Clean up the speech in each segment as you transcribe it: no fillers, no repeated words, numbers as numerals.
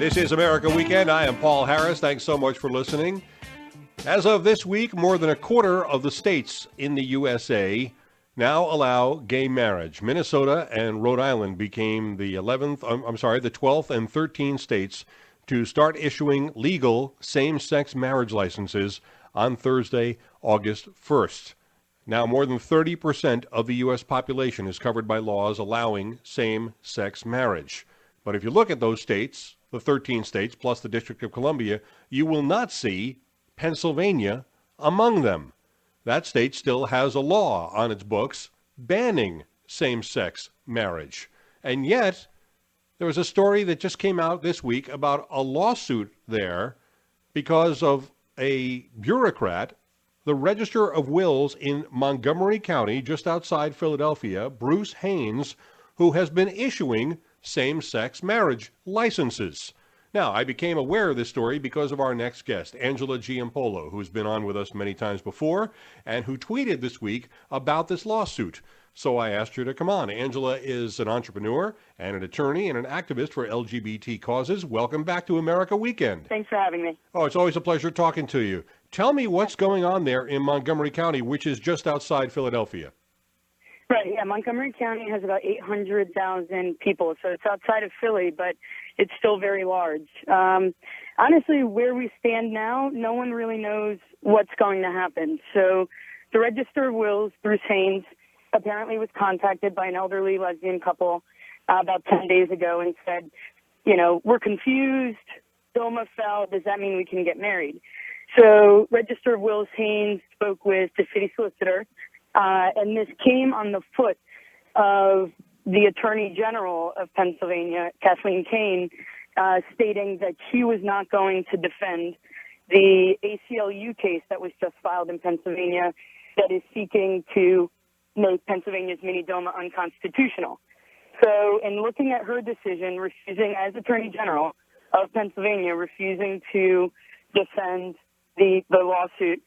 This is America Weekend. I am Paul Harris. Thanks so much for listening. As of this week, more than a quarter of the states in the USA now allow gay marriage. Minnesota and Rhode Island became the 12th and 13th states to start issuing legal same-sex marriage licenses on Thursday, August 1st. Now, more than 30% of the U.S. population is covered by laws allowing same-sex marriage. But if you look at those states, the 13 states plus the District of Columbia, you will not see Pennsylvania among them. That state still has a law on its books banning same-sex marriage. And yet, there was a story that just came out this week about a lawsuit there because of a bureaucrat, the Register of Wills in Montgomery County, just outside Philadelphia, Bruce Haynes, who has been issuing same-sex marriage licenses. Now, I became aware of this story because of our next guest, Angela Giampolo, who's been on with us many times before and who tweeted this week about this lawsuit. So I asked her to come on. Angela is an entrepreneur and an attorney and an activist for LGBT causes. Welcome back to America Weekend. Thanks for having me. Oh, it's always a pleasure talking to you. Tell me what's going on there in Montgomery County, which is just outside Philadelphia. Right, yeah, Montgomery County has about 800,000 people, so it's outside of Philly, but it's still very large. Honestly, where we stand now, no one really knows what's going to happen. So the Register of Wills, Bruce Haynes, apparently was contacted by an elderly lesbian couple about 10 days ago and said, you know, we're confused, DOMA fell, does that mean we can get married? So Register of Wills Haynes spoke with the city solicitor, and this came on the foot of the Attorney General of Pennsylvania, Kathleen Kane, stating that she was not going to defend the ACLU case that was just filed in Pennsylvania that is seeking to make Pennsylvania's mini DOMA unconstitutional. So in looking at her decision, refusing as Attorney General of Pennsylvania, refusing to defend the lawsuit,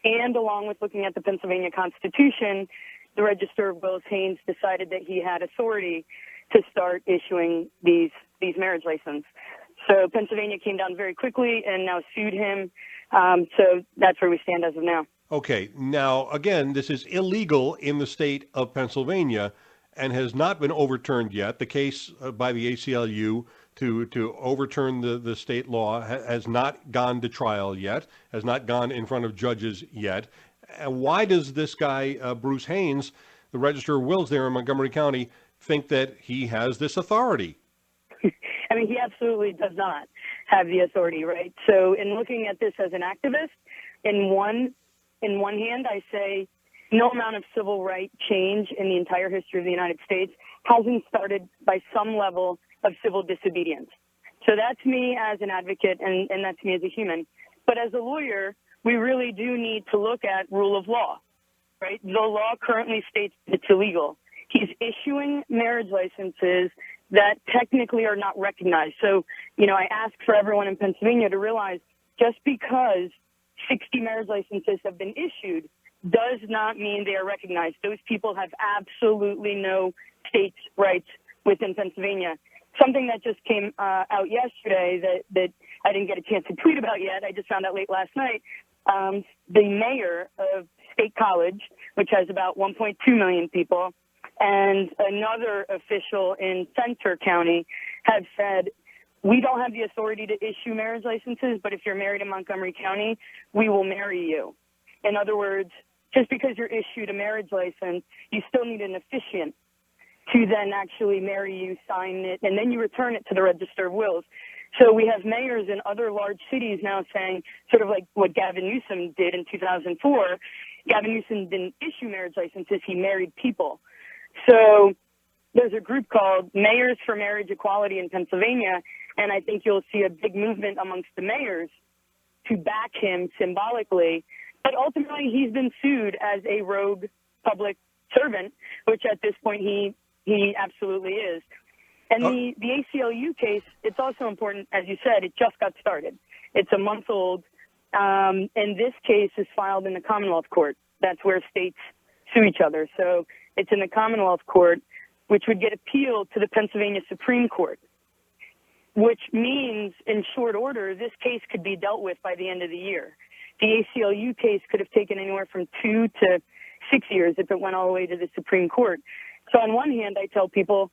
and along with looking at the Pennsylvania Constitution, the Register of Wills Haynes decided that he had authority to start issuing these marriage licenses. So Pennsylvania came down very quickly and now sued him. So that's where we stand as of now. Okay. Now, again, this is illegal in the state of Pennsylvania and has not been overturned yet. The case by the ACLU to overturn the state law has not gone to trial yet, has not gone in front of judges yet. And why does this guy, Bruce Haynes, the Register of Wills there in Montgomery County, think that he has this authority? I mean, he absolutely does not have the authority, right? So in looking at this as an activist, in one hand, I say no amount of civil right change in the entire history of the United States hasn't started by some level of civil disobedience. So that's me as an advocate, and that's me as a human. But as a lawyer, we really do need to look at rule of law, right? The law currently states it's illegal. He's issuing marriage licenses that technically are not recognized. So, you know, I ask for everyone in Pennsylvania to realize just because 60 marriage licenses have been issued does not mean they are recognized. Those people have absolutely no states' rights within Pennsylvania. Something that just came out yesterday that I didn't get a chance to tweet about yet, I just found out late last night, the mayor of State College, which has about 1.2 million people, and another official in Center County have said, we don't have the authority to issue marriage licenses, but if you're married in Montgomery County, we will marry you. In other words, just because you're issued a marriage license, you still need an officiant to then actually marry you, sign it, and then you return it to the Register of Wills. So we have mayors in other large cities now saying, sort of like what Gavin Newsom did in 2004. Gavin Newsom didn't issue marriage licenses, he married people. So there's a group called Mayors for Marriage Equality in Pennsylvania, and I think you'll see a big movement amongst the mayors to back him symbolically. But ultimately, he's been sued as a rogue public servant, which at this point he absolutely is. And the ACLU case, it's also important, as you said, it just got started. It's a month old, and this case is filed in the Commonwealth Court. That's where states sue each other. So it's in the Commonwealth Court, which would get appealed to the Pennsylvania Supreme Court. which means in short order, this case could be dealt with by the end of the year. The ACLU case could have taken anywhere from 2 to 6 years if it went all the way to the Supreme Court. So on one hand, I tell people,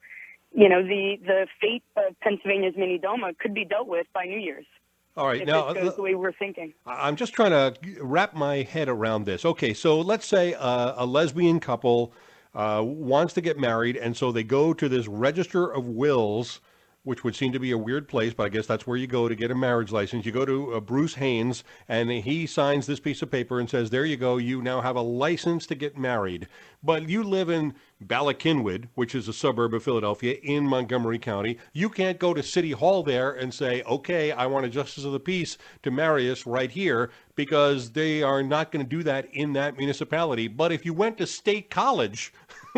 the fate of Pennsylvania's mini DOMA could be dealt with by New Year's. All right, if now it goes the way we're thinking. I'm just trying to wrap my head around this. Okay, so let's say a lesbian couple wants to get married, and so they go to this register of wills, which would seem to be a weird place, but I guess that's where you go to get a marriage license. You go to Bruce Haynes, and he signs this piece of paper and says, there you go, you now have a license to get married. But you live in Ballackinwood, which is a suburb of Philadelphia in Montgomery County. You can't go to City Hall there and say, okay, I want a justice of the peace to marry us right here, because they are not going to do that in that municipality. But if you went to State College,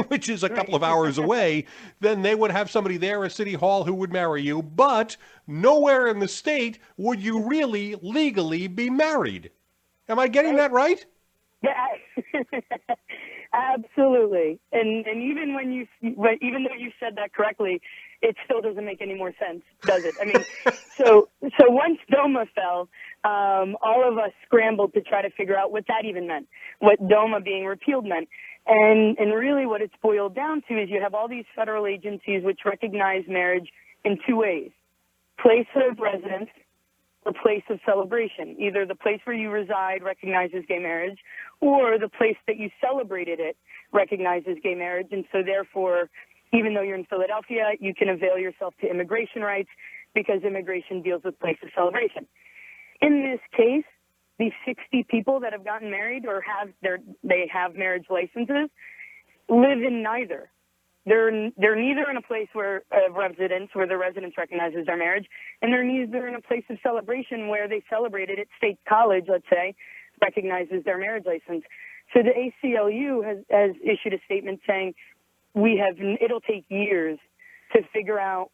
which is a couple of hours away, then they would have somebody there at City Hall who would marry you. But nowhere in the state would you really legally be married. Am I getting that right? Yeah, absolutely. And even even though you said that correctly, it still doesn't make any more sense, does it? I mean, so once DOMA fell, all of us scrambled to try to figure out what that even meant, what DOMA being repealed meant. And really what it's boiled down to is you have all these federal agencies which recognize marriage in two ways: place of residence or place of celebration. Either the place where you reside recognizes gay marriage, or the place that you celebrated it recognizes gay marriage. And so therefore, even though you're in Philadelphia, you can avail yourself to immigration rights because immigration deals with place of celebration. In this case, these 60 people that have gotten married or they have marriage licenses live in neither. They're neither in a place of residence where the residence recognizes their marriage, and they're neither in a place of celebration where they celebrated at State College, let's say, recognizes their marriage license. So the ACLU has issued a statement saying it'll take years to figure out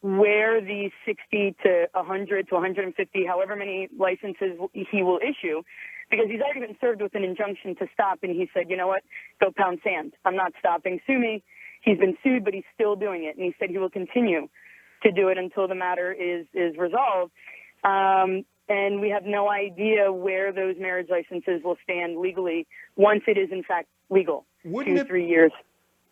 where these 60 to 100 to 150, however many licenses he will issue, because he's already been served with an injunction to stop, and he said, you know what, go pound sand. I'm not stopping. Sue me. He's been sued, but he's still doing it, and he said he will continue to do it until the matter is resolved. And we have no idea where those marriage licenses will stand legally once it is, in fact, legal. 3 years.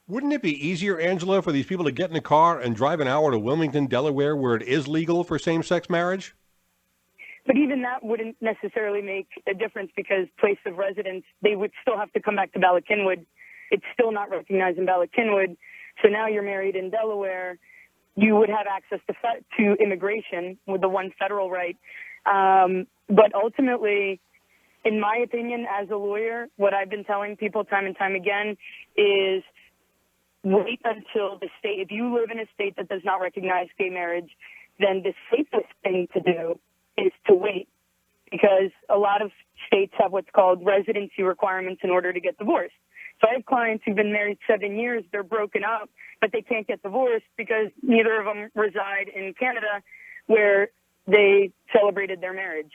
Wouldn't it be easier, Angela, for these people to get in a car and drive an hour to Wilmington, Delaware, where it is legal for same-sex marriage? But even that wouldn't necessarily make a difference, because place of residence, they would still have to come back to Ballackinwood. It's still not recognized in Ballackinwood. So now you're married in Delaware. You would have access to immigration with the one federal right. But ultimately, in my opinion, as a lawyer, what I've been telling people time and time again is wait until the state, if you live in a state that does not recognize gay marriage, then the safest thing to do is to wait, because a lot of states have what's called residency requirements in order to get divorced. So I have clients who've been married 7 years, they're broken up, but they can't get divorced because neither of them reside in Canada where they celebrated their marriage.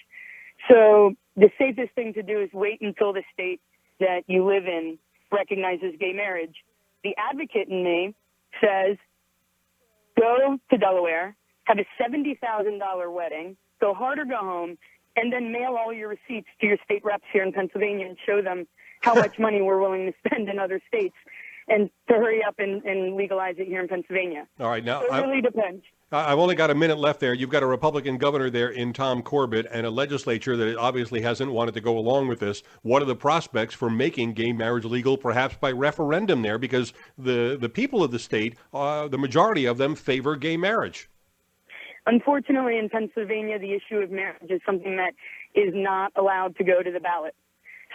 So the safest thing to do is wait until the state that you live in recognizes gay marriage. The advocate in me says, go to Delaware, have a $70,000 wedding, go hard or go home, and then mail all your receipts to your state reps here in Pennsylvania and show them how much money we're willing to spend in other states, and to hurry up and legalize it here in Pennsylvania. All right, now so it really depends. I've only got a minute left there. You've got a Republican governor there in Tom Corbett and a legislature that obviously hasn't wanted to go along with this. What are the prospects for making gay marriage legal, perhaps by referendum there? Because the people of the state, the majority of them favor gay marriage. Unfortunately, in Pennsylvania, the issue of marriage is something that is not allowed to go to the ballot.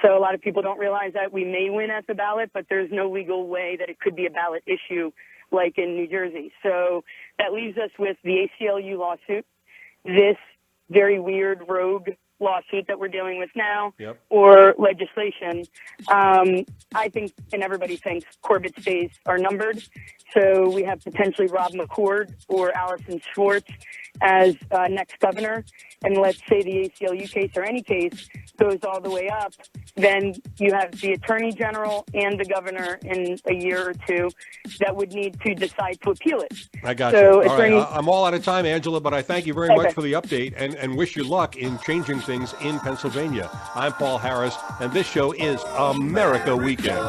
So a lot of people don't realize that we may win at the ballot, but there's no legal way that it could be a ballot issue like in New Jersey. So that leaves us with the ACLU lawsuit, this very weird rogue lawsuit that we're dealing with now, yep, or legislation. I think, and everybody thinks, Corbett's days are numbered. So we have potentially Rob McCord or Allison Schwartz as next governor. And let's say the ACLU case or any case goes all the way up. then you have the Attorney General and the Governor in a year or two that would need to decide to appeal it. I got So you. All right. I'm all out of time, Angela, but I thank you very much for the update and wish you luck in changing things in Pennsylvania. I'm Paul Harris, and this show is America Weekend.